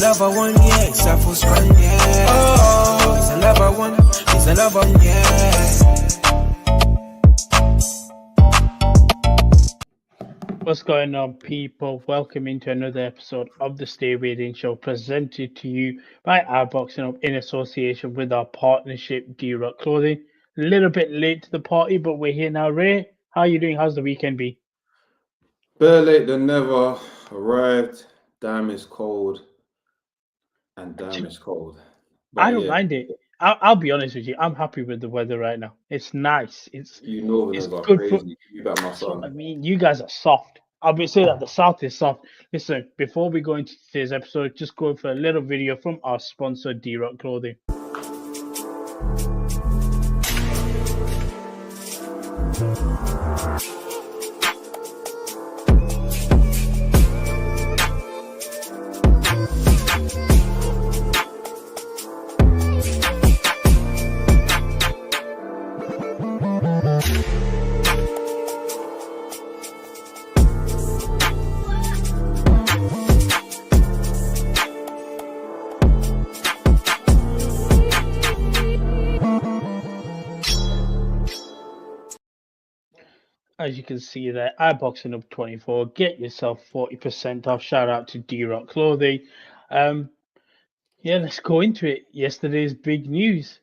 another one, yeah. Except for strong, yeah. Oh, he's another one. He's another one, yeah. What's going on, people? Welcome into another episode of the Stay Weighed-In show, presented to you by iBoxingHub in association with our partnership, D-Rock Clothing. A little bit late to the party, but we're here now. Ray, how are you doing? How's the weekend been? Better late than never. Arrived. Damn, it's cold. And damn, it's cold. But I don't mind it. I'll be honest with you. I'm happy with the weather right now. It's nice. You Northerners it's are good crazy. You bet my That's what I son. mean. You guys are soft. I'll be saying that the South is soft. Listen, before we go into today's episode, just go for a little video from our sponsor, D-Rock Clothing. As you can see there, iBoxingHub 24. Get yourself 40% off. Shout out to D-Rock Clothing. Let's go into it. Yesterday's big news.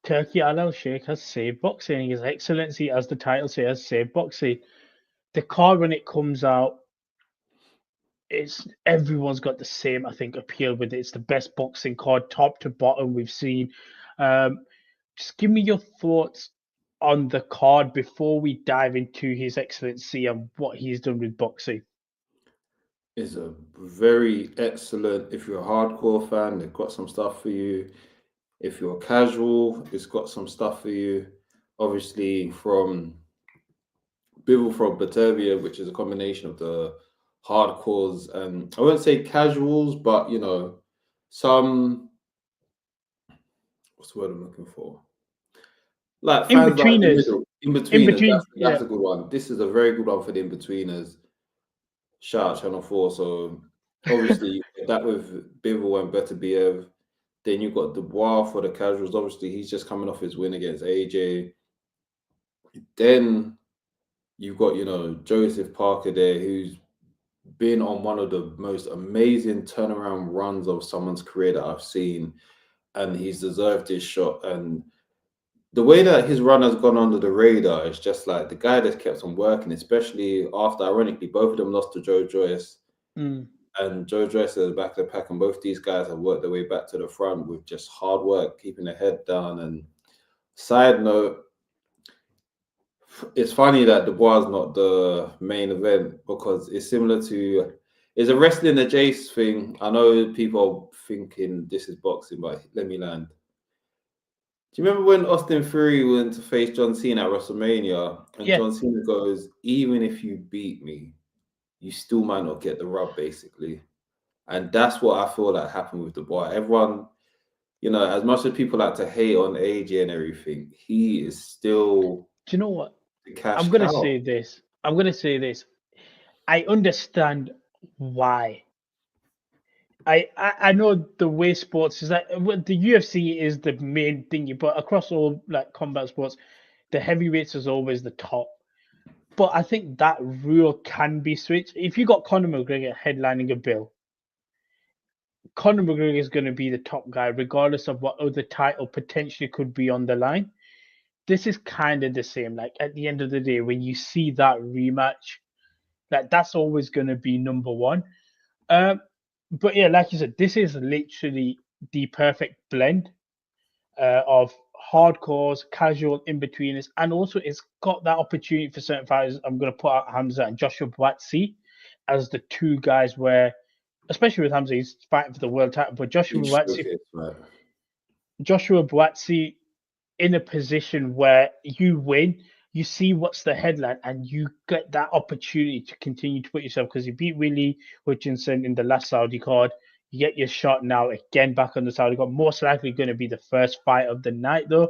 Turki Alalshikh has saved boxing. His Excellency, as the title says, has saved boxing. The card, when it comes out, everyone's got the same, I think, appeal with it. It's the best boxing card, top to bottom, we've seen. Just give me your thoughts on the card before we dive into His Excellency and what he's done with boxing. It's a very excellent. If you're a hardcore fan, they've got some stuff for you. If you're casual, it's got some stuff for you. Obviously, from Bivol from Beterbiev, which is a combination of the hardcores and I wouldn't say casuals, but you know, some what's the word I'm looking for? Like fans like the middle, in-betweeners. That's a good one. This is a very good one for the in-betweeners. Shout out Channel 4. So obviously that with Bivol and Beterbiev. Then you've got Dubois for the casuals. Obviously, he's just coming off his win against AJ. Then you've got, Joseph Parker there, who's been on one of the most amazing turnaround runs of someone's career that I've seen. And he's deserved his shot. And the way that his run has gone under the radar is just like the guy that's kept on working, especially after, ironically, both of them lost to Joe Joyce. And Joe Joyce is back to the pack, and both these guys have worked their way back to the front with just hard work, keeping their head down. And side note, it's funny that Dubois is not the main event because it's similar to, it's a wrestling adjacent thing. I know people are thinking this is boxing, but let me land. Do you remember when Austin Fury went to face John Cena at WrestleMania? And John Cena goes, even if you beat me, you still might not get the rub, basically. And that's what I feel like happened with Dubois. Everyone, as much as people like to hate on AJ and everything, he is still... Do you know what? I'm going to say this. I understand why. I know the way sports is that the UFC is the main thing, but across all like combat sports, the heavyweights is always the top. But I think that rule can be switched. If you got Conor McGregor headlining a bill, Conor McGregor is going to be the top guy, regardless of what other title potentially could be on the line. This is kind of the same. Like at the end of the day, when you see that rematch, that's always going to be number one. But yeah, like you said, this is literally the perfect blend of hardcores, casual, in-betweeners, and also it's got that opportunity for certain fighters. I'm going to put out Hamzah and Joshua Buatsi as the two guys where, especially with Hamzah, he's fighting for the world title, but Joshua Buatsi in a position where you win, you see what's the headline, and you get that opportunity to continue to put yourself, because you beat Willie Hutchinson in the last Saudi card. You get your shot now again back on the Saudi card. Most likely going to be the first fight of the night, though.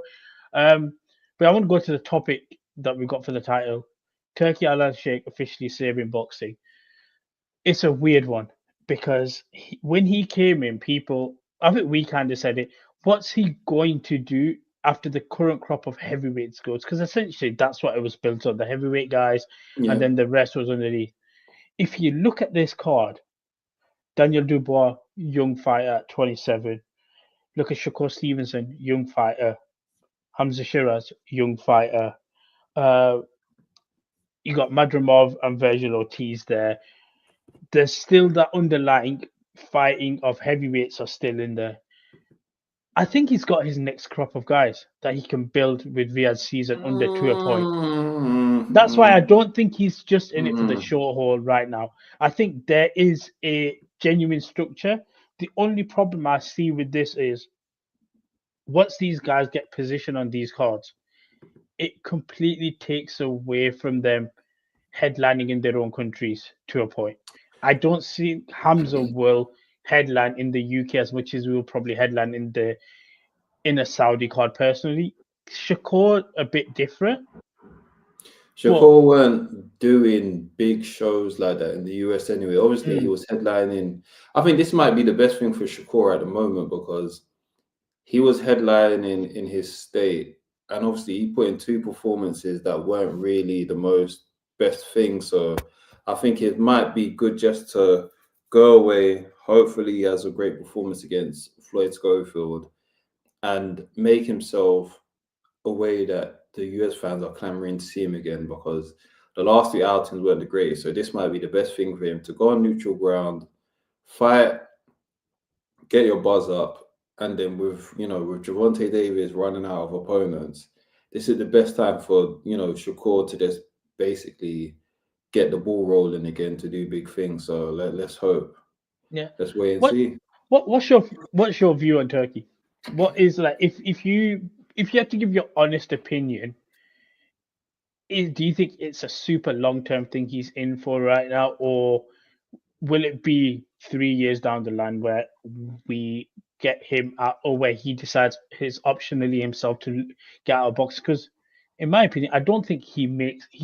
But I want to go to the topic that we got for the title. Turki Alalshikh officially saving boxing. It's a weird one. because when he came in, I think we kind of said it. What's he going to do after the current crop of heavyweights goes? Because essentially that's what it was built on, the heavyweight guys, and then the rest was underneath. If you look at this card, Daniel Dubois, young fighter at 27. Look at Shakur Stevenson, young fighter. Hamzah Sheeraz, young fighter. You got Madrimov and Vergil Ortiz there. There's still that underlying fighting of heavyweights are still in there. I think he's got his next crop of guys that he can build with Riyadh season under to a point. That's why I don't think he's just in it for the short haul right now. I think there is a genuine structure. The only problem I see with this is once these guys get position on these cards, it completely takes away from them headlining in their own countries to a point. I don't see Hamzah will headline in the UK as much as we will probably headline in a Saudi card personally. Shakur a bit different. Shakur weren't doing big shows like that in the US anyway. Obviously, he was headlining. I think this might be the best thing for Shakur at the moment because he was headlining in his state, and obviously he put in 2 performances that weren't really the most best thing. So I think it might be good just to go away. Hopefully he has a great performance against Floyd Schofield and make himself a way that the US fans are clamoring to see him again, because the last 2 outings weren't the greatest. So this might be the best thing for him to go on neutral ground, fight, get your buzz up, and then with Gervonta Davis running out of opponents, this is the best time for Shakur to just basically get the ball rolling again to do big things. So let's hope. Yeah, let's wait and see. What's your view on Turkey? What is like if you had to give your honest opinion, do you think it's a super long-term thing he's in for right now, or will it be 3 years down the line where we get him out, or where he decides his optionally himself to get out of box? Because in my opinion, I don't think he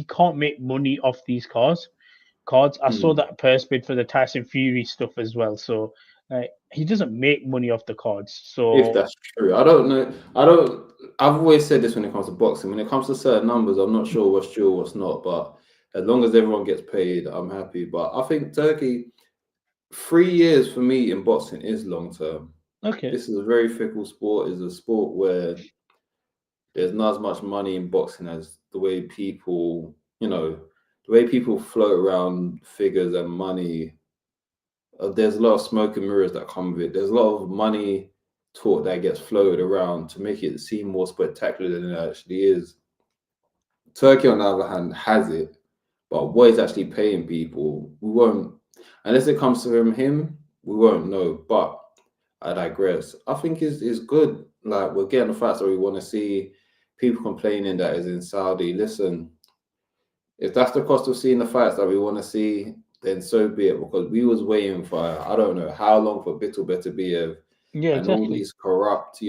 can't make money off these cards. I saw that purse bid for the Tyson Fury stuff as well. So he doesn't make money off the cards. So if that's true, I don't know. I've always said this when it comes to boxing. When it comes to certain numbers, I'm not sure what's true, what's not. But as long as everyone gets paid, I'm happy. But I think Turkey, 3 years for me in boxing is long term. Okay. This is a very fickle sport. It's a sport where there's not as much money in boxing as the way people, the way people float around figures and money. There's a lot of smoke and mirrors that come with it. There's a lot of money talk that gets floated around to make it seem more spectacular than it actually is. Turkey, on the other hand, has it, but what is actually paying people, we won't, unless it comes to him, we won't know. But I digress. I think it's good. Like, we're getting the fights that we want to see. People complaining that is in Saudi. Listen, if that's the cost of seeing the fights that we want to see, then so be it. Because we was waiting for, I don't know how long, for Beterbiev and all these corrupt,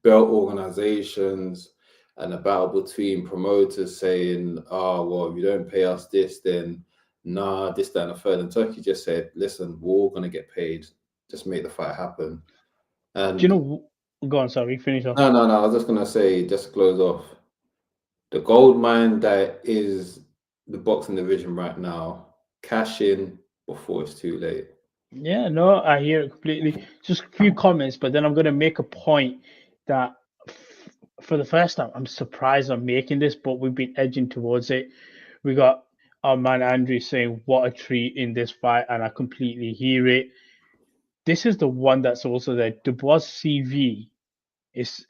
belt organizations, and a battle between promoters saying, "Oh, well, if you don't pay us this, then nah, this, that, and the third." And Turkey just said, "Listen, we're all gonna get paid. Just make the fight happen." And go on, sorry, finish off. No. I was just gonna say, just to close off, the gold mine that is the boxing division right now, cash in before it's too late. Yeah, no, I hear it completely. Just a few comments, but then I'm going to make a point that for the first time, I'm surprised I'm making this, but we've been edging towards it. We got our man Andrew saying, "What a treat in this fight," and I completely hear it. This is the one that's also there. Dubois' CV is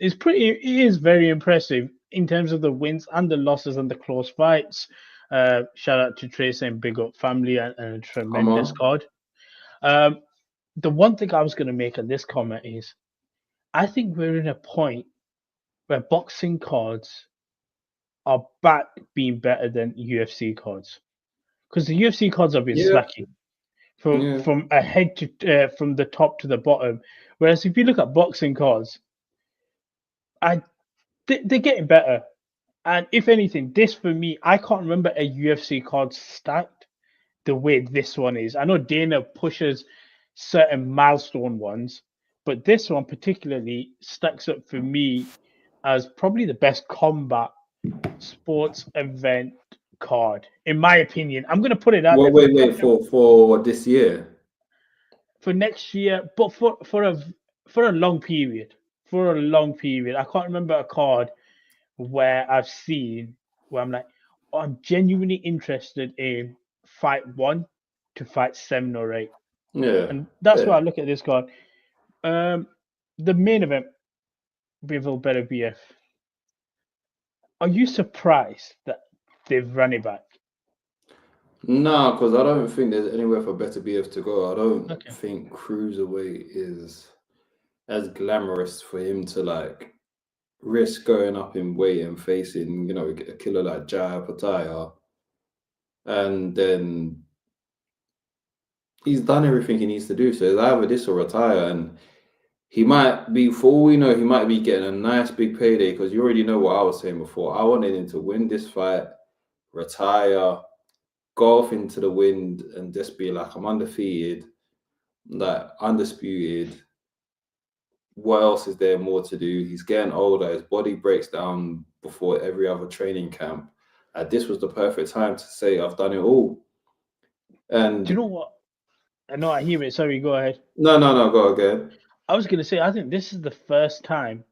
very impressive in terms of the wins and the losses and the close fights. Shout out to Trace and big up family and a tremendous card. The one thing I was going to make on this comment is, I think we're in a point where boxing cards are back being better than UFC cards, because the UFC cards have been slacking from a head to from the top to the bottom. Whereas if you look at boxing cards, they're getting better. And if anything, this for me, I can't remember a UFC card stacked the way this one is. I know Dana pushes certain milestone ones, but this one particularly stacks up for me as probably the best combat sports event card, in my opinion. I'm going to put it out there. Wait, for this year? For next year, but for a long period. For a long period. I can't remember a card where I've seen where I'm like, oh, I'm genuinely interested in fight 1 to fight 7 or 8. Yeah. And that's why I look at this card. The main event, Bivol Beterbiev. Are you surprised that they've run it back? No, because I don't think there's anywhere for Beterbiev to go. I don't think cruiserweight is as glamorous for him to like risk going up in weight and facing, you know, a killer like Jaya Pataya. And then he's done everything he needs to do. So it's either this or retire. And he might be, for all we know, he might be getting a nice big payday, because you already know what I was saying before. I wanted him to win this fight, retire, go off into the wind and just be like, I'm undefeated, like undisputed. What else is there more to do? He's getting older. His body breaks down before every other training camp. This was the perfect time to say, I've done it all. And do you know what? I know I hear it. Sorry, go ahead. No, go again. I was going to say, I think this is the first time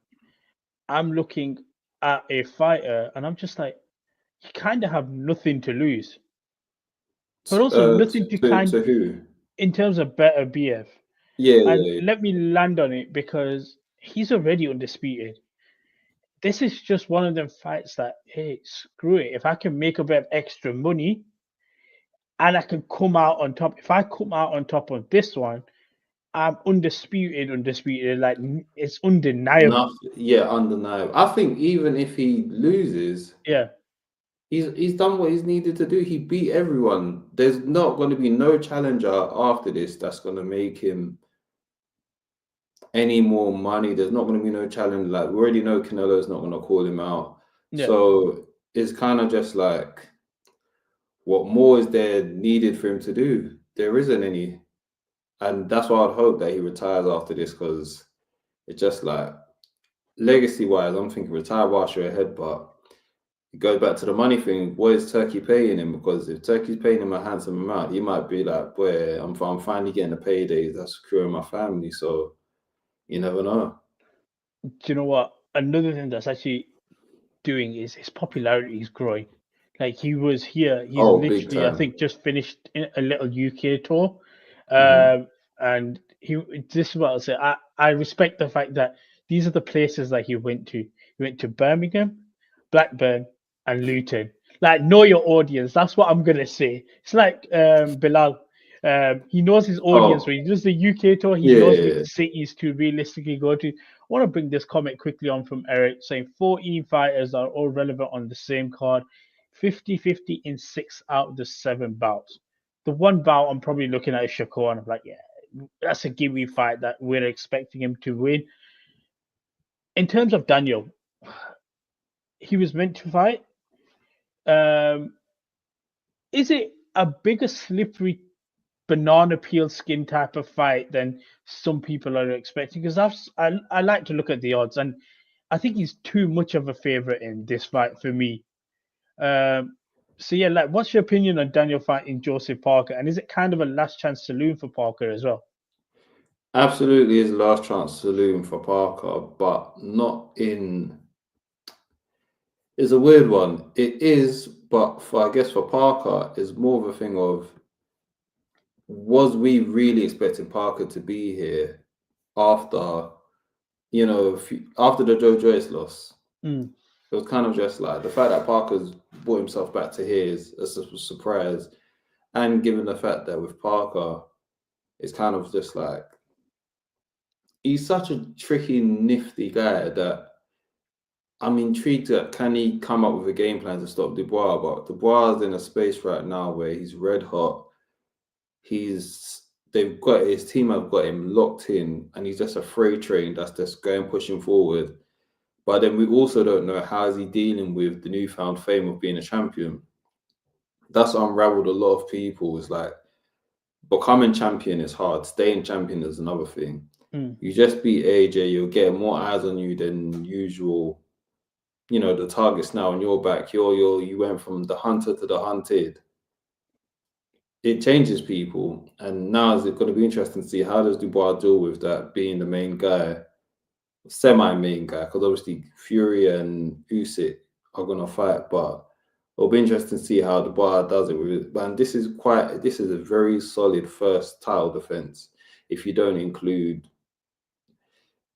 I'm looking at a fighter and I'm just like, you kind of have nothing to lose. But also nothing to who? In terms of Beterbiev. Yeah. Let me land on it, because he's already undisputed. This is just one of them fights that, hey, screw it. If I can make a bit of extra money and I can come out on top, if I come out on top on this one, I'm undisputed. Like, it's undeniable. Undeniable. I think even if he loses, he's done what he's needed to do. He beat everyone. There's not going to be no challenger after this that's going to make him any more money. There's not going to be no challenge. Like, we already know Canelo's not going to call him out. So it's kind of just like, what more is there needed for him to do? There isn't any. And that's why I'd hope that he retires after this, because it's just like, legacy-wise, I'm thinking retire whilst you're ahead, but it goes back to the money thing. What is Turkey paying him? Because if Turkey's paying him a handsome amount, he might be like, boy, I'm finally getting the paydays. That's securing my family. So you never know. Do you know what? Another thing that's actually doing is his popularity is growing. Like, he was here. He's literally, I think, just finished a little UK tour. And this is what I'll say. I respect the fact that these are the places that he went to. He went to Birmingham, Blackburn, and Luton. Like, know your audience. That's what I'm gonna say. It's like Bilal. He knows his audience. When he does the UK tour, he knows which cities to realistically go to. I want to bring this comment quickly on from Eric, saying 14 fighters are all relevant on the same card, 50-50 in 6 out of the 7 bouts. The one bout I'm probably looking at is Shakur, and I'm like, that's a gimme fight that we're expecting him to win. In terms of Daniel, he was meant to fight. Is it a bigger slippery banana peel skin type of fight than some people are expecting? Because I like to look at the odds, and I think he's too much of a favorite in this fight for me. So yeah, like, what's your opinion on Daniel fighting Joseph Parker, and is it kind of a last chance saloon for Parker as well? Absolutely is last chance saloon for Parker, but not in. It's a weird one. It is, but I guess for Parker, it's more of a thing of, was we really expecting Parker to be here after, after the Joe Joyce loss? It was kind of just like, the fact that Parker's brought himself back to here is a surprise. And given the fact that with Parker, it's kind of just like, he's such a tricky, nifty guy that I'm intrigued at, can he come up with a game plan to stop Dubois? But Dubois is in a space right now where he's red hot. His team have got him locked in, and he's just a freight train that's just pushing forward. But then we also don't know how is he dealing with the newfound fame of being a champion. that's unraveled a lot of people. It's like becoming champion is hard. Staying champion is another thing. You just beat AJ, you'll get more eyes on you than usual. You know, the target's now on your back. You went from the hunter to the hunted. It changes people, and now is it going to be interesting to see how does Dubois deal with that being the main guy, semi-main guy, because obviously Fury and Usyk are going to fight, but it'll be interesting to see how Dubois does it with it. And this is a very solid first title defense. If you don't include,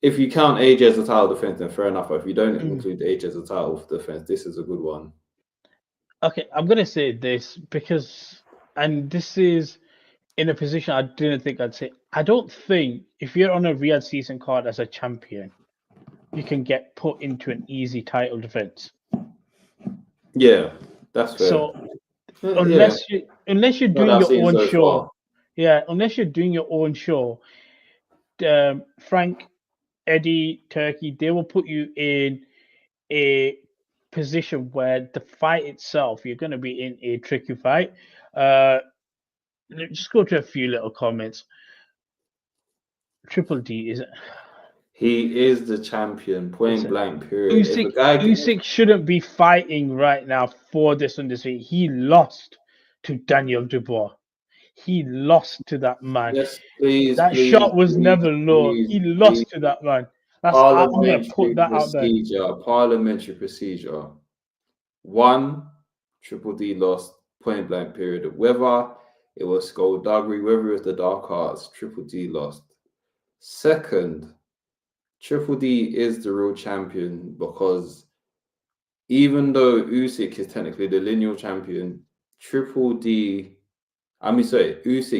if you count AJ as a title defense, then fair enough. But if you don't include AJ as a title defense, this is a good one. Okay, I'm gonna say this because, and this is in a position I didn't think I'd say. I don't think if you're on a Riyadh season card as a champion, you can get put into an easy title defense. Yeah, that's fair. So unless you're doing your own show, unless you're doing your own show, Frank, Eddie, Turkey, they will put you in a position where the fight itself, you're going to be in a tricky fight. Just go to a few little comments. Triple D, is it? He is the champion, point blank, period. Usyk shouldn't be fighting right now for this undisputed. He lost to Daniel Dubois. He lost to that man. Yes, please. That shot was never low. He lost to that man. I'm going to put that out there. Parliamentary procedure. 1, Triple D lost, point blank, period. Whether it was skullduggery, whether it was the dark arts, Triple D lost. Second, Triple D is the real champion because even though Usyk is technically the lineal champion, Usyk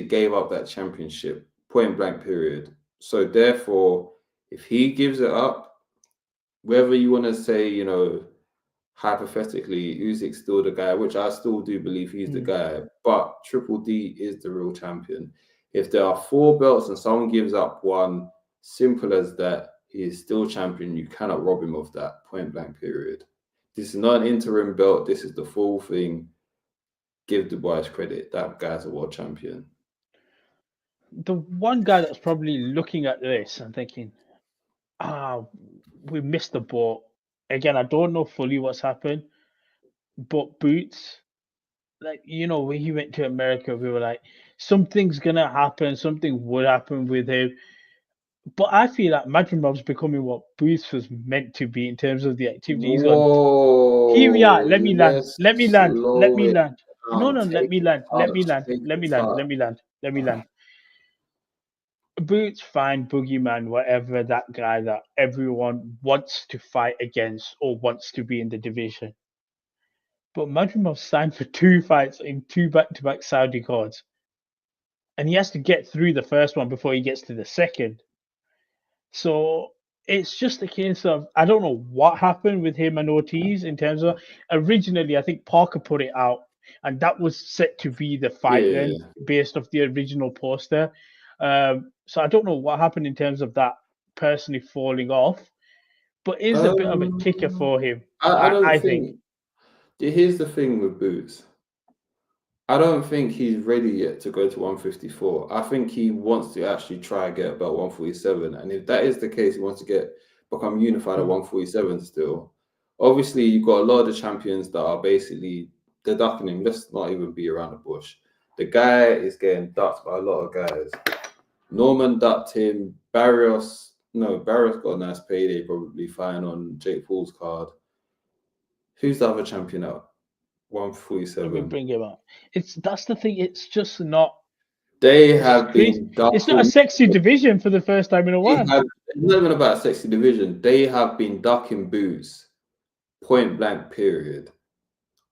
gave up that championship, point blank, period. So therefore, if he gives it up, whether you want to say, you know, hypothetically, Usyk's still the guy, which I still do believe he's the guy, but Triple D is the real champion. If there are 4 belts and someone gives up one, simple as that, he is still champion. You cannot rob him of that, point blank, period. This is not an interim belt. This is the full thing. Give Dubois credit. That guy's a world champion. The one guy that's probably looking at this and thinking, we missed the boat. Again, I don't know fully what's happened, but Boots, like, you know, when he went to America, we were like, something's going to happen. Something would happen with him. But I feel like Madrimov's becoming what Boots was meant to be in terms of the activities. Here we are. Let me land. Let me land. No, let me land. Boots, fine, Boogeyman, whatever, that guy that everyone wants to fight against or wants to be in the division. But Madrimov signed for 2 fights in 2 back-to-back Saudi cards. And he has to get through the first one before he gets to the second. So it's just a case of, I don't know what happened with him and Ortiz in terms of, originally, I think Parker put it out, and that was set to be the fight then, based off the original poster. So I don't know what happened in terms of that personally falling off, but it is a bit of a kicker for him. I think. Here's the thing with Boots. I don't think he's ready yet to go to 154. I think he wants to actually try and get about 147. And if that is the case, he wants to become unified at 147 still. Obviously, you've got a lot of the champions that are basically, they're ducking him. Let's not even be around the bush. The guy is getting ducked by a lot of guys. Norman ducked him. Barrios got a nice payday, probably fine on Jake Paul's card. Who's the other champion out? 147. Let me bring him up. That's the thing. It's just not. They have been ducking. It's not a sexy division for the first time in a while. It's not even about a sexy division. They have been ducking Boots. Point blank, period.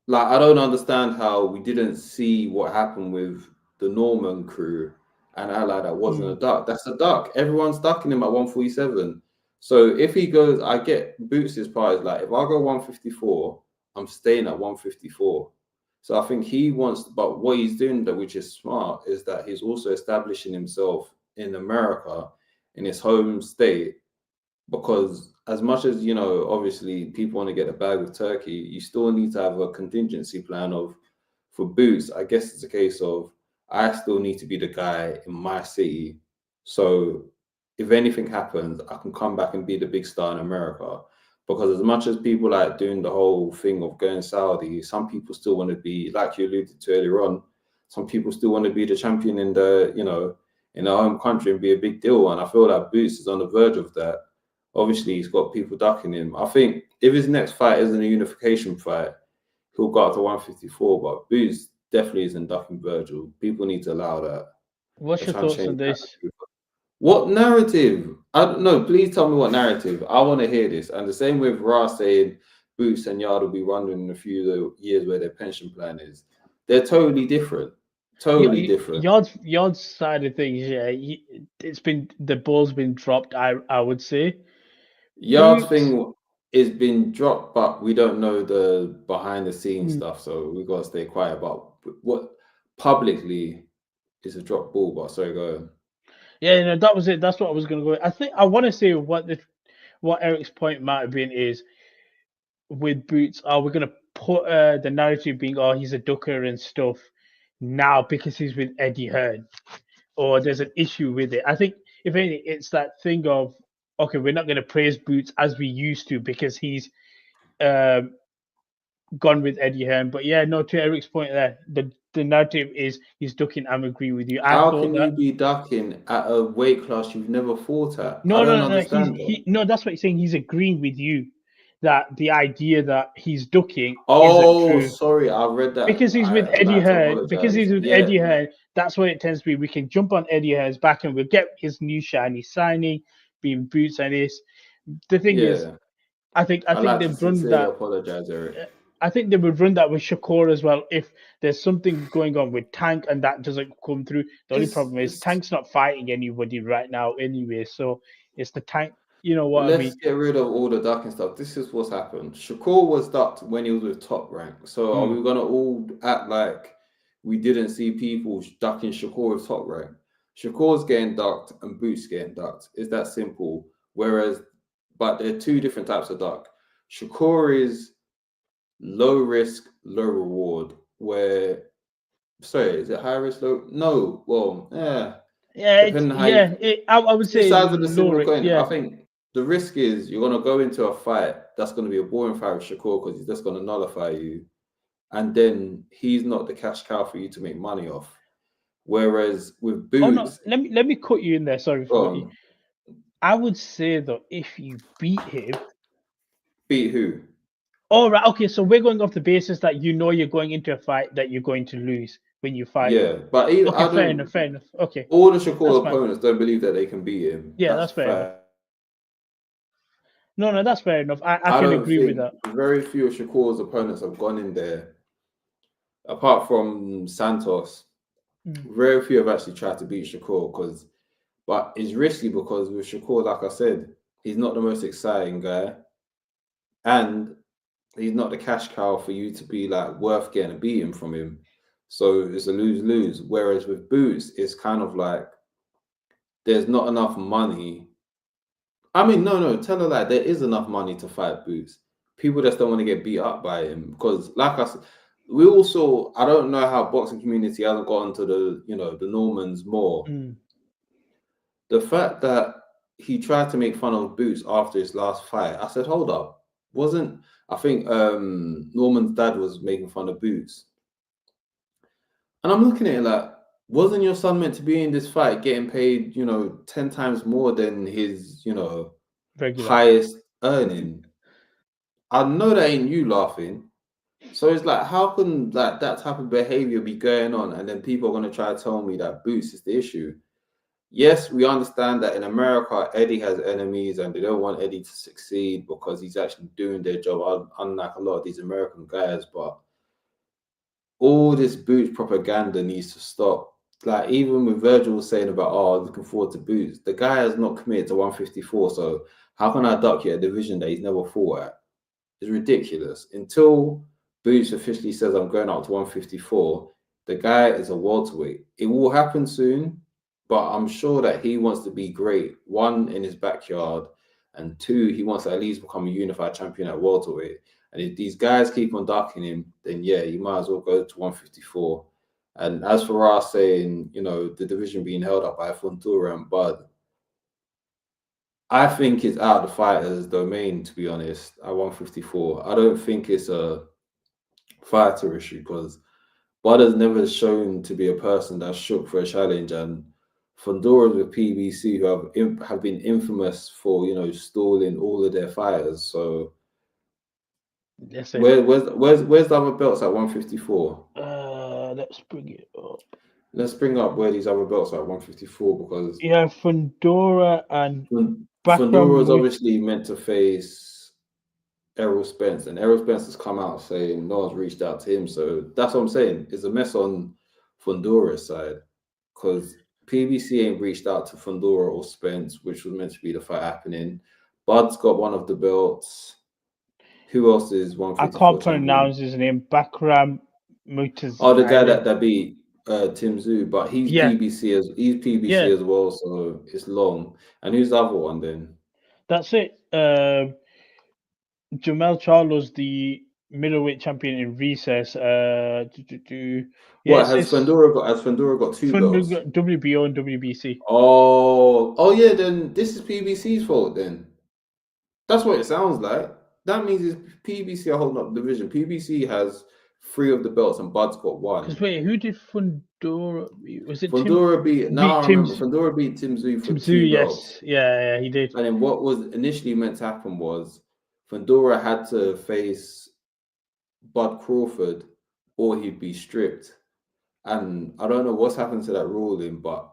Like, I don't understand how we didn't see what happened with the Norman crew and Ally that wasn't a duck. That's a duck. Everyone's ducking him at 147. So if he goes, I get Boots' part is like, if I go 154, I'm staying at 154. So I think he wants, but what he's doing, that which is smart, is that he's also establishing himself in America, in his home state, because as much as, you know, obviously people want to get a bag with Turkey, you still need to have a contingency plan of for Boots, I guess it's a case of I still need to be the guy in my city. So if anything happens, I can come back and be the big star in America. Because as much as people like doing the whole thing of going Saudi, some people still want to be, like you alluded to earlier on, some people still want to be the champion in the, in their home country and be a big deal. And I feel like Boots is on the verge of that. Obviously, he's got people ducking him. I think if his next fight isn't a unification fight, he'll go up to 154. But Boots definitely isn't ducking Vergil. People need to allow that. What's your thoughts on this? What narrative? I don't know. Please tell me what narrative. I want to hear this. And the same with Ra saying Boots and Yard will be running in a few years where their pension plan is. They're totally different. Totally different. Yard's side of things, yeah, the ball's been dropped. I would say Yard's thing is been dropped, but we don't know the behind the scenes stuff, so we got to stay quiet about what publicly is a drop ball. But sorry, go ahead. Yeah, that was it. That's what I was going to go. I want to say what Eric's point might have been is with Boots. Are we going to put the narrative being, oh, he's a ducker and stuff now because he's with Eddie Hearn, or there's an issue with it? I think if anything, it's that thing of, okay, we're not going to praise Boots as we used to because he's gone with Eddie Hearn. But yeah, no, to Eric's point there, the narrative is he's ducking. I'm agree with you. How can you be ducking at a weight class you've never fought at? No, no, that's what he's saying. He's agreeing with you that the idea that he's ducking. Oh, isn't true. Sorry, I read that because he's with Eddie Hearn. Because he's with Eddie Hearn, that's what it tends to be. We can jump on Eddie Hearn's back and we'll get his new shiny signing, being Boots and this. The thing is, I think they've run that. Apologize, Eric. I think they would run that with Shakur as well. If there's something going on with Tank and that doesn't come through, the only problem is Tank's not fighting anybody right now anyway. So it's the Tank. You know what I mean? Let's get rid of all the ducking stuff. This is what's happened. Shakur was ducked when he was with Top Rank. So are we gonna all act like we didn't see people ducking Shakur with Top Rank? Shakur's getting ducked and Boots getting ducked. It's that simple. But they're two different types of duck. Shakur is low risk, low reward. Is it high risk, low? No, well, I would say sides of the silver coin. Yeah. I think the risk is you're gonna go into a fight that's gonna be a boring fight with Shakur because he's just gonna nullify you, and then he's not the cash cow for you to make money off. Whereas with Boots, let me cut you in there. Sorry for you. I would say though, if you beat him, beat who? All right, okay. So we're going off the basis that you're going into a fight that you're going to lose when you fight. Yeah, but fair enough. Okay. All the Shakur opponents don't believe that they can beat him. Yeah, that's fair enough. No, that's fair enough. I can agree with that. Very few of Shakur's opponents have gone in there, apart from Santos. Very few have actually tried to beat Shakur but it's risky because with Shakur, like I said, he's not the most exciting guy, and he's not the cash cow for you to be like worth getting a beating from him. So it's a lose-lose. Whereas with Boots, it's kind of like there's not enough money. I mean, no, tell her that there is enough money to fight Boots. People just don't want to get beat up by him because, like I said, I don't know how boxing community hasn't gotten to the Normans more. The fact that he tried to make fun of Boots after his last fight, I said, hold up. I think Norman's dad was making fun of Boots. And I'm looking at it like, wasn't your son meant to be in this fight getting paid, 10 times more than his, highest earning? I know that ain't you laughing. So it's like, how can that type of behavior be going on? And then people are going to try to tell me that Boots is the issue. Yes, we understand that in America, Eddie has enemies and they don't want Eddie to succeed because he's actually doing their job, unlike a lot of these American guys. But all this Boots propaganda needs to stop. Like, even with Vergil saying about, looking forward to Boots, the guy has not committed to 154. So how can I duck you a division that he's never fought at? It's ridiculous. Until Boots officially says I'm going up to 154, the guy is a welterweight. It will happen soon. But I'm sure that he wants to be great, one, in his backyard, and two, he wants to at least become a unified champion at welterweight. And if these guys keep on ducking him, then yeah, you might as well go to 154. And as for us saying, you know, the division being held up by Fontoura and Bud, I think it's out of the fighter's domain, to be honest, at 154. I don't think it's a fighter issue because Bud has never shown to be a person that's shook for a challenge, and Fondoras with PBC who have been infamous for, you know, stalling all of their fighters. So where's the other belts at 154? Let's bring it up. Let's bring up where these other belts are at 154 because Fundora and Fundora is obviously meant to face Errol Spence, and Errol Spence has come out saying no one's reached out to him. So that's what I'm saying. It's a mess on Fondora's side because PBC ain't reached out to Fundora or Spence, which was meant to be the fight happening. Bud's got one of the belts. Who else is 154? I can't pronounce his name. Bakram Mutaz. Oh, the guy that beat Tim Tszyu, but he's PBC as well, so it's long. And who's the other one then? That's it. Jamel Charlo's the middleweight champion in recess. Has Fundora got two belts? WBO and WBC. Oh yeah, then this is PBC's fault then. That's what it sounds like. That means it's PBC are holding up the division. PBC has 3 of the belts and Bud's got 1. Because wait, who did Fundora? Was it Fundora beat? No, I remember Fundora beat Tim Tszyu for 2 belts. Yeah, he did. And then what was initially meant to happen was Fundora had to face Bud Crawford or he'd be stripped. And I don't know what's happened to that ruling, but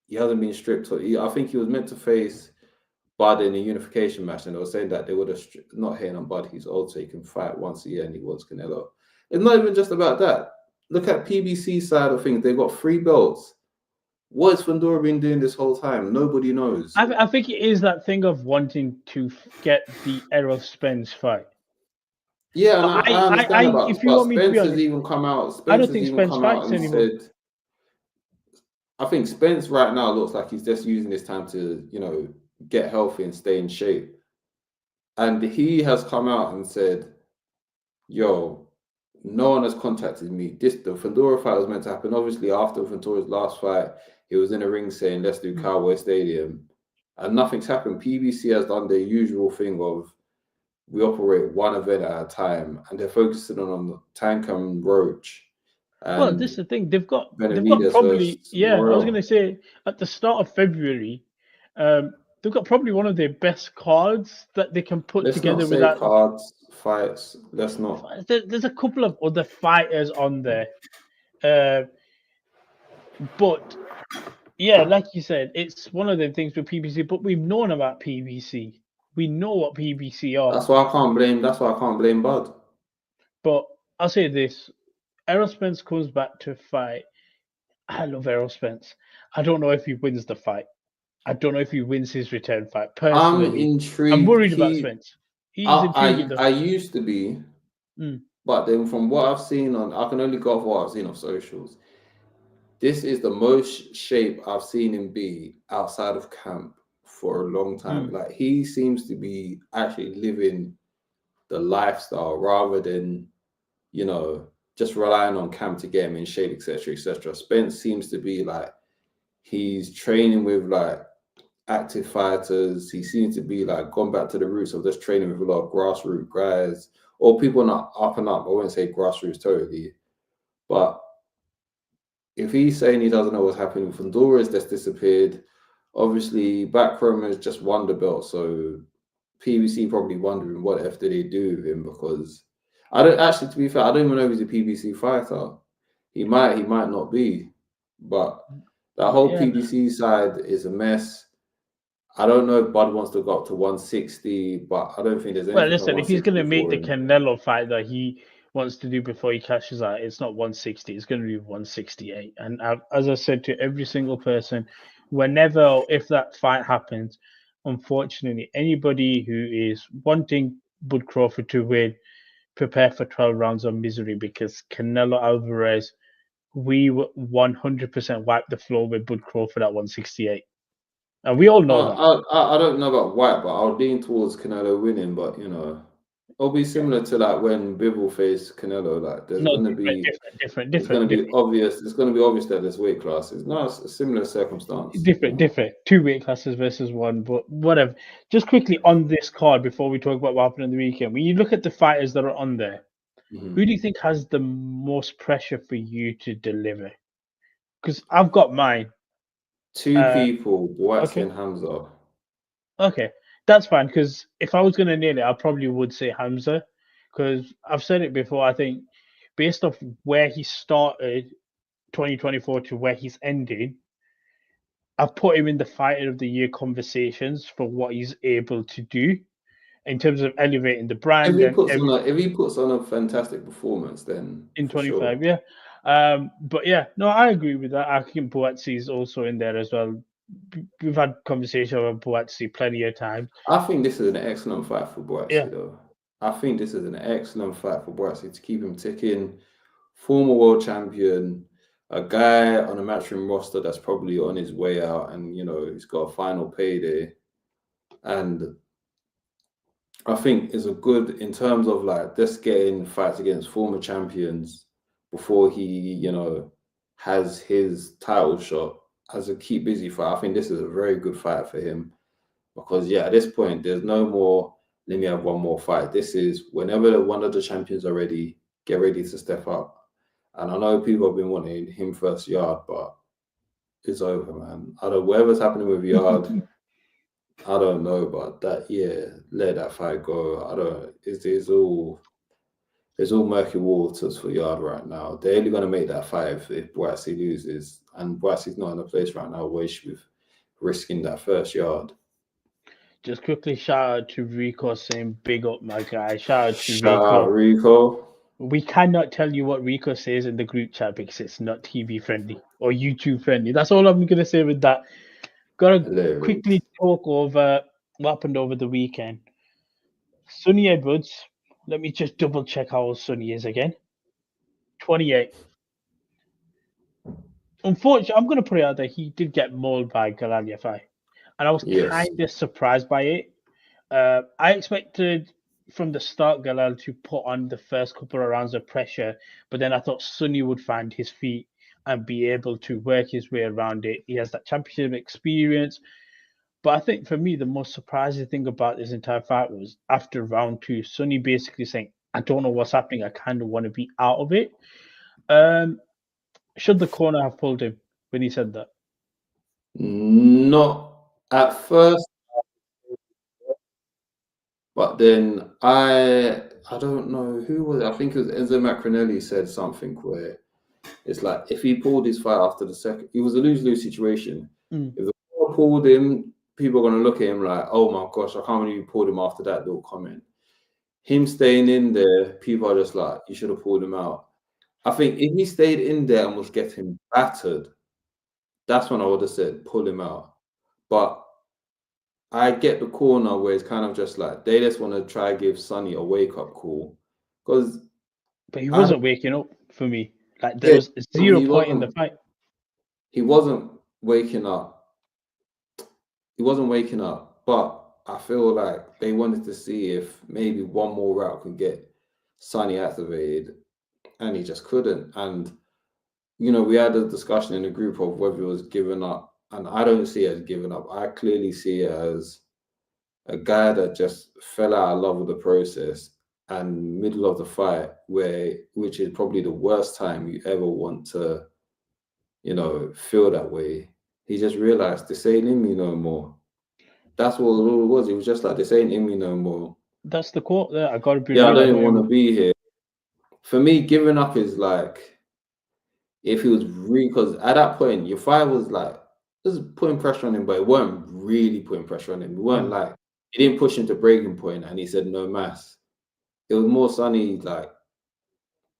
he hasn't been stripped. I think he was meant to face Bud in a unification match, and they were saying that they would have not hating on Bud. He's old, so he can fight once a year, and he wants Canelo. It's not even just about that. Look at PBC side of things. They've got 3 belts. What has Fundora been doing this whole time? Nobody knows. I think it is that thing of wanting to get the Errol Spence fight. Yeah, and I understand about if you want me to be honest, even come out. I don't think Spence fights anymore. I think Spence right now looks like he's just using this time to, you know, get healthy and stay in shape. And he has come out and said, yo, no one has contacted me. The Fundora fight was meant to happen. Obviously, after Fundora's last fight, he was in a ring saying, let's do Cowboy Stadium. And nothing's happened. PBC has done the usual thing of we operate one event at a time, and they're focusing on Tank and Roach. Well, this is the thing. They've got probably, I was going to say, at the start of February, they've got probably one of their best cards that they can put together with that. Cards, fights. Let's not. There's a couple of other fighters on there, but yeah, like you said, it's one of the things with PBC. But we've known about PBC. We know what PBC are. That's why I can't blame Bud. But I'll say this: Errol Spence comes back to fight. I love Errol Spence. I don't know if he wins the fight. I don't know if he wins his return fight. Personally, I'm intrigued. I'm worried about Spence. I used to be, but then from what I've seen I can only go off what I've seen on socials. This is the most shape I've seen him be outside of camp for a long time. Like he seems to be actually living the lifestyle rather than, you know, just relying on camp to get him in shape, etc., etc. Spence seems to be like he's training with like active fighters. He seems to be like gone back to the roots of just training with a lot of grassroots guys or people not up and up. I wouldn't say grassroots totally, but if he's saying he doesn't know what's happening, Fundora's just disappeared. Obviously, Backroom has just won the belt, so PBC probably wondering what the F did they do with him, because I don't actually, to be fair, I don't even know if he's a PBC fighter. He might not be, but that whole PBC side is a mess. I don't know if Bud wants to go up to 160, but I don't think there's anything. Well, listen, if he's going to make the Canelo fight that he wants to do before he cashes out, it's not 160, it's going to be 168. And as I said to every single person, whenever or if that fight happens, unfortunately, anybody who is wanting Bud Crawford to win, prepare for 12 rounds of misery, because Canelo Alvarez, we 100% wiped the floor with Bud Crawford at 168. And we all know that. I don't know about white, but I'll lean towards Canelo winning, but you know. It'll be similar to like when Bivol faced Canelo. Like there's No, gonna be different. it's gonna be obvious. It's gonna be obvious that there's weight classes. No, it's a similar circumstance. Different. 2 weight classes versus 1, but whatever. Just quickly on this card before we talk about what happened on the weekend. When you look at the fighters that are on there, Mhm. who do you think has the most pressure for you to deliver? Because I've got mine. Two people, Buatsi okay. and Hamzah. Okay, that's fine. Because if I was going to nail it, I probably would say Hamzah. Because I've said it before. I think based off where he started 2024 to where he's ending, I've put him in the fighter of the year conversations for what he's able to do in terms of elevating the brand and If he puts on a fantastic performance, then in for 25, sure. yeah. But yeah, no, I agree with that. I think Buatsi is also in there as well. We've had conversation about Buatsi plenty of times. I think this is an excellent fight for Buatsi, Yeah. though. I think this is an excellent fight for Buatsi to keep him ticking. Former world champion, a guy on a matchroom roster that's probably on his way out, and he's got a final payday. And I think is a good in terms of like just getting fights against former champions before he, has his title shot as a keep busy fight. I think this is a very good fight for him because at this point there's no more. Let me have one more fight. This is whenever one of the champions are ready, get ready to step up. And I know people have been wanting him first Yard, but it's over, man. I don't. Whatever's happening with Yard. I don't know, but let that fight go. I don't. It's all murky waters for Yard right now. They're only gonna make that fight if Buatsi loses, and Buatsi's not in a place right now where he should be risking that first Yard. Just quickly shout out to Rico saying big up my guy. Shout Shout out Rico. We cannot tell you what Rico says in the group chat because it's not TV friendly or YouTube friendly. That's all I'm gonna say with that. Gotta quickly talk over what happened over the weekend. Sonny Edwards, let me just double check how old Sonny is again. 28. Unfortunately, I'm going to put it out there, he did get mauled by Galal Yafai. And I was kind of surprised by it. I expected from the start Galal to put on the first couple of rounds of pressure, but then I thought Sonny would find his feet and be able to work his way around it. He has that championship experience. But I think for me, the most surprising thing about this entire fight was after round 2, Sonny basically saying, I don't know what's happening. I kind of want to be out of it. Should the corner have pulled him when he said that? Not at first, but then I don't know who was it. I think it was Enzo Macronelli said something where it's like if he pulled his fight after the second, it was a lose-lose situation. If the corner pulled him, people are going to look at him like, oh my gosh, I can't believe you pulled him after that little comment. Him staying in there, people are just like, you should have pulled him out. I think if he stayed in there and was getting battered, that's when I would have said, pull him out. But I get the corner where it's kind of just like, they just want to try to give Sonny a wake-up call. But he wasn't waking up for me. Like, there was 0 point in the fight. He wasn't waking up. He wasn't waking up, but I feel like they wanted to see if maybe one more route could get Sonny activated, and he just couldn't. And, we had a discussion in the group of whether it was giving up, and I don't see it as giving up. I clearly see it as a guy that just fell out of love with the process and middle of the fight, which is probably the worst time you ever want to, feel that way. He just realized this ain't in me no more. That's what it was. It was just like, this ain't in me no more. That's the quote there. I gotta be real. I don't even want to be here. For me, giving up is like, if he was really, because at that point, your fight was like, just putting pressure on him, but it weren't really putting pressure on him. It weren't like, he didn't push him to breaking point and he said no mass. It was more Sonny like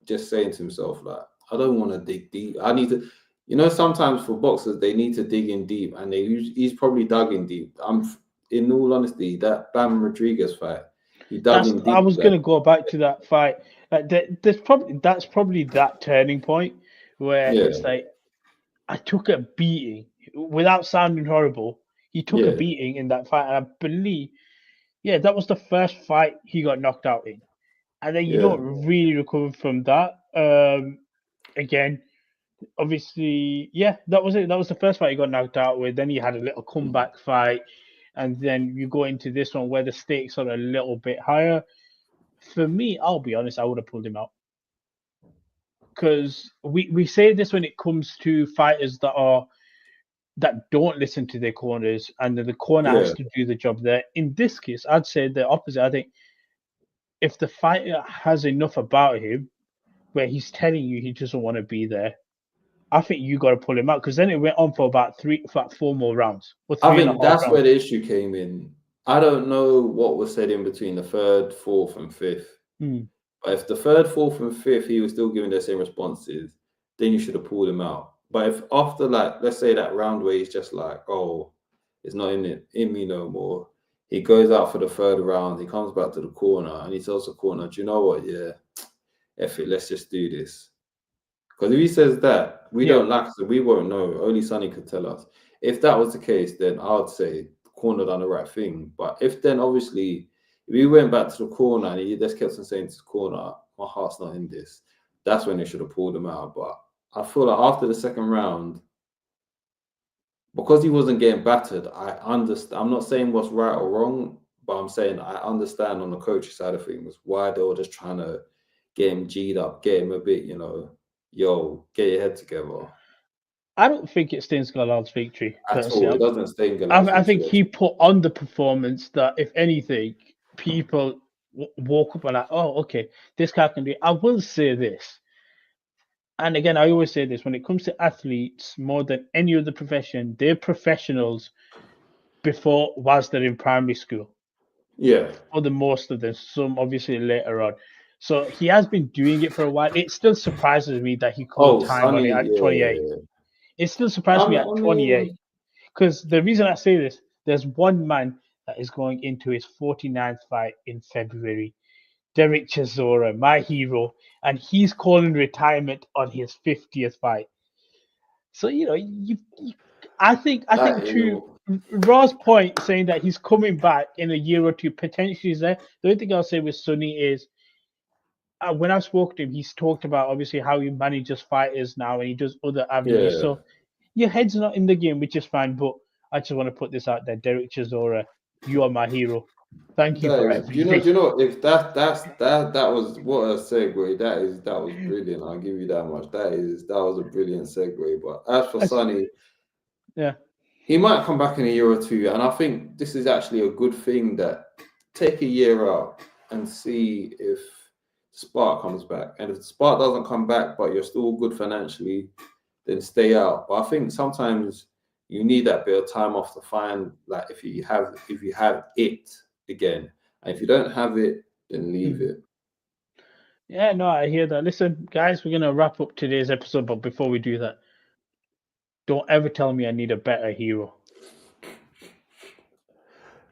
just saying to himself, like, I don't want to dig deep. I need to, sometimes for boxers, they need to dig in deep, and he's probably dug in deep. In all honesty, that Bam Rodriguez fight, he dug in deep. I was going to go back to that fight. That's probably that turning point where it's like, I took a beating without sounding horrible. He took a beating in that fight, and I believe, that was the first fight he got knocked out in. and then you Yeah. don't really recover from that. Again, obviously, yeah, that was it. That was the first fight he got knocked out with. Then he had a little comeback fight, and then you go into this one where the stakes are a little bit higher. For me, I'll be honest, I would have pulled him out. Because we say this when it comes to fighters that don't listen to their corners, and then the corner has to do the job there. In this case, I'd say the opposite. I think if the fighter has enough about him where he's telling you he doesn't want to be there, I think you got to pull him out, because then it went on for about 4 more rounds. Or I 3.5 think that's rounds. where the issue came in. I don't know what was said in between the third, fourth, and fifth. But if the third, fourth, and fifth he was still giving the same responses, then you should have pulled him out. But if after, like, let's say that round where he's just like, oh, it's not in me no more, he goes out for the third round, he comes back to the corner and he tells the corner, do you know what? Yeah, F it, let's just do this. Because if he says that, we don't like it, we won't know. Only Sonny could tell us. If that was the case, then I would say the corner done the right thing. But if then obviously if he went back to the corner and he just kept on saying to the corner, my heart's not in this, that's when they should have pulled him out. But I feel like after the second round, because he wasn't getting battered, I understand. I'm not saying what's right or wrong, but I'm saying I understand on the coach's side of things why they were just trying to get him G'd up, get him a bit, yo, get your head together. I don't think it stains Galal's victory. At all. It doesn't stain Galal's victory. I think he put on the performance that, if anything, people woke up and like, oh, okay, this guy can do it. I will say this. And again, I always say this, when it comes to athletes, more than any other profession, they're professionals whilst they're in primary school. Yeah. For the most of them, some obviously later on. So he has been doing it for a while. It still surprises me that he called time on it at 28. It still surprises me at 28. Because the reason I say this, there's one man that is going into his 49th fight in February, Derek Chisora, my hero, and he's calling retirement on his 50th fight. So I think to Raw's point, saying that he's coming back in a year or two, potentially is there. The only thing I'll say with Sonny is, when I've spoken to him, he's talked about obviously how he manages fighters now and he does other avenues. Yeah. So your head's not in the game, which is fine. But I just want to put this out there, Derek Chisora, you are my hero. Thank you for everything. Do you know if that was what a segue. That was brilliant. I'll give you that much. That was a brilliant segue. But as for Sonny, he might come back in a year or two, and I think this is actually a good thing. That take a year out and see if spark comes back, and if the spark doesn't come back, but you're still good financially, then stay out. But I think sometimes you need that bit of time off to find, like, if you have it again, and if you don't have it, then leave it. Yeah, no, I hear that. Listen, guys, we're gonna wrap up today's episode, but before we do that, don't ever tell me I need a better hero.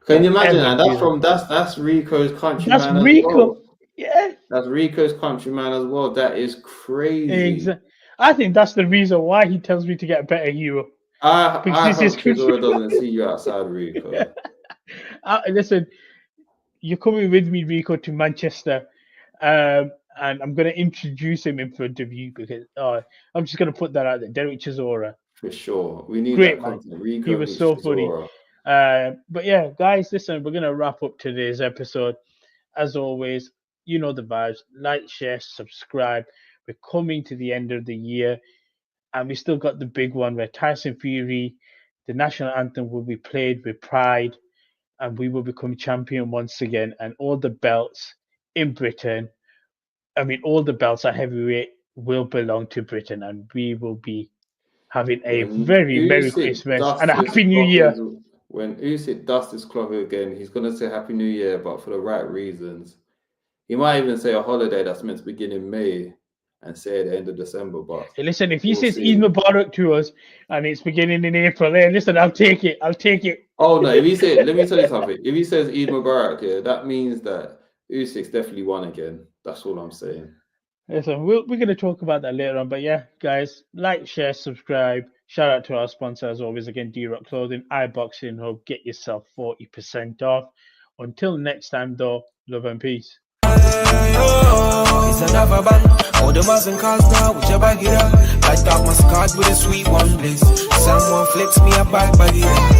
Can you imagine that? That's Rico's countryman. That's Rico. Well. Yeah. That's Rico's countryman as well. That is crazy. Exactly. I think that's the reason why he tells me to get a better hero. I hope Chisora doesn't see you outside Rico. Listen, you're coming with me, Rico, to Manchester, and I'm going to introduce him in front of you, because I'm just going to put that out there. Derek Chisora. For sure. We need that content. Rico, he was so funny. But yeah, guys, listen, we're going to wrap up today's episode. As always, you know the vibes. Like, share, subscribe. We're coming to the end of the year, and we still got the big one where Tyson Fury, the national anthem, will be played with pride, and we will become champion once again. And all the belts in Britain, all the belts at heavyweight will belong to Britain, and we will be having a very Merry Christmas and a Happy New Year. When Usyk dusts his cloth again, he's going to say Happy New Year, but for the right reasons. He might even say a holiday that's meant to begin in May and say at the end of December. But hey, listen, if he says Eid Mubarak to us and it's beginning in April, listen, I'll take it. Oh no, if he say, let me tell you something. If he says Eid Mubarak, that means that Usyk's definitely won again. That's all I'm saying. Listen, we're going to talk about that later on. But yeah, guys, like, share, subscribe. Shout out to our sponsor as always. Again, D-Rock Clothing, iBoxingHub. Get yourself 40% off. Until next time, though, love and peace. It's another band. All the and cars now, with your bag it up. I talk my card with a sweet one bliss. Someone flips me a bag it up.